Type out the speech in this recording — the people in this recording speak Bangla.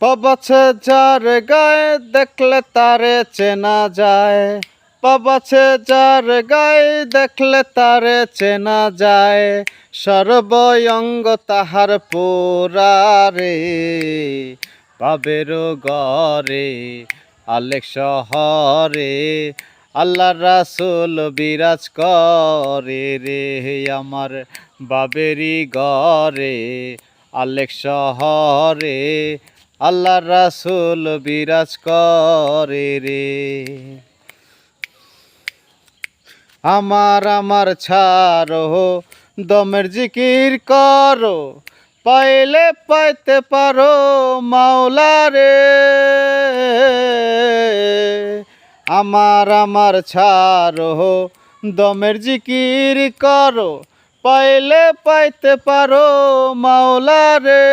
পাবাছে যার গায়ে দেখলে তারে চেনা যায়, পাবাছে যার গায়ে দেখলে তারে চেনা যায়, সর্বঙ্গ তাহার পোরারে পাবের গরে আলেক শহরে আল্লাহ রাসূল বিরাজ করে রে আমার বাবেরি গরে আলেক শহরে আল্লাহ রাসূল বিরাজ করে রে। আমার ছাড়ো দমের জিকির করো, পাইলে পাইতে পারো মাওলা রে। আমার ছাড়ো দমের জিকির করো, পাইলে পাইতে পারো মাওলা রে।